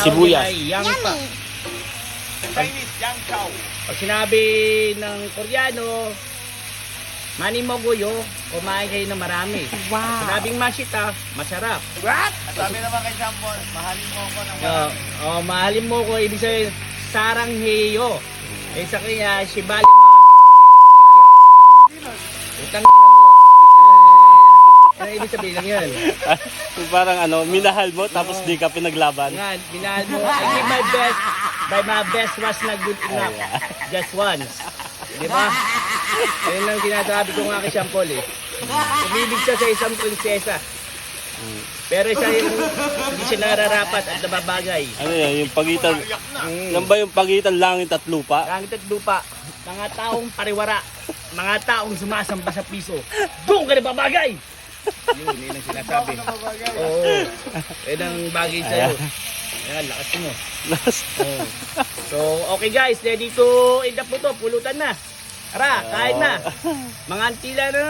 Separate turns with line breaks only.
Sibuyas.
Ay, yang pa.
Chinese yang chow.
Pag sinabi ng Koreano, manimogoyo, kumain kayo ng marami.
Wow.
Sinabing mashita, masarap.
What? Sabi naman kay Jampon, mahalin mo ako ng
Mahalin mo ko, ibig sabihin, sarang heyo. Eh sa kanya, shibali mo. Utang ina mo. Ano ibig sabihin lang yan?
Parang ano, minahal mo tapos di ka pinaglaban.
Nga, binahal mo. I give my best, but my best was not good enough. Just once. Di ba? Ayun lang sinasabi ko nga kay Sean Paul eh. Umibig siya sa isang prinsesa. Pero isa yung hindi siya nararapat at nababagay.
Ano yan, yung pagitan, yan ba yung pagitan langit at lupa?
Langit at lupa, mga taong pariwara, mga taong sumasamba sa piso, doon ka nababagay! Yun ang sinasabi. Oo. Yun ang bagay sa'yo. Ayan, lakas mo. Oo. So, okay guys, ready to eat up po to. Pulutan na. Tara, kain na. Mga antila na.